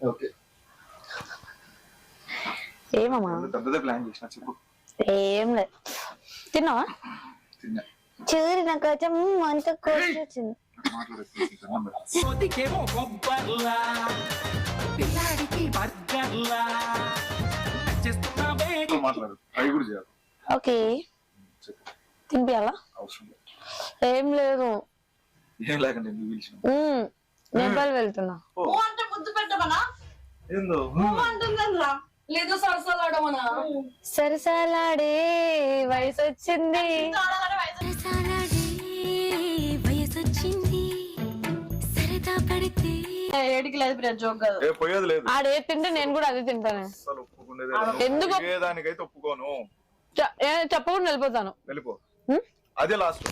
Okay ఏమమ్మా పెద్దదే plan చేసిన చెప్పు. ఏం లేదు. తిన్నావా? తిన్నా. చూరిన కొంచెం మంట కోసొచ్చింది. మాట్లాడు అవి కూడా చేయాలి. ఓకే తినిపియాలా? అవసరం లేదు. ఏం లేదు. ఏం లేకండి ఎందుకు పిలిచిన? నేపాల్ వెళ్తున్నా. అంటే ముద్దు పెట్టమనా? ఏందో అంటుందా? లేదు సరసాలాడమనా? సరసాలాడే వయసు వచ్చింది. సరదా పడితే ఏడికి లేదు ప్రియ జోక్ కాదు. పోయేది లేదు. ఆడే తింటే నేను కూడా అదే తింటాను. ఎందుకు దానికైతే ఒప్పుకోను. చెప్పకుండా వెళ్ళిపోతాను. వెళ్ళిపో అదే లాస్ట్.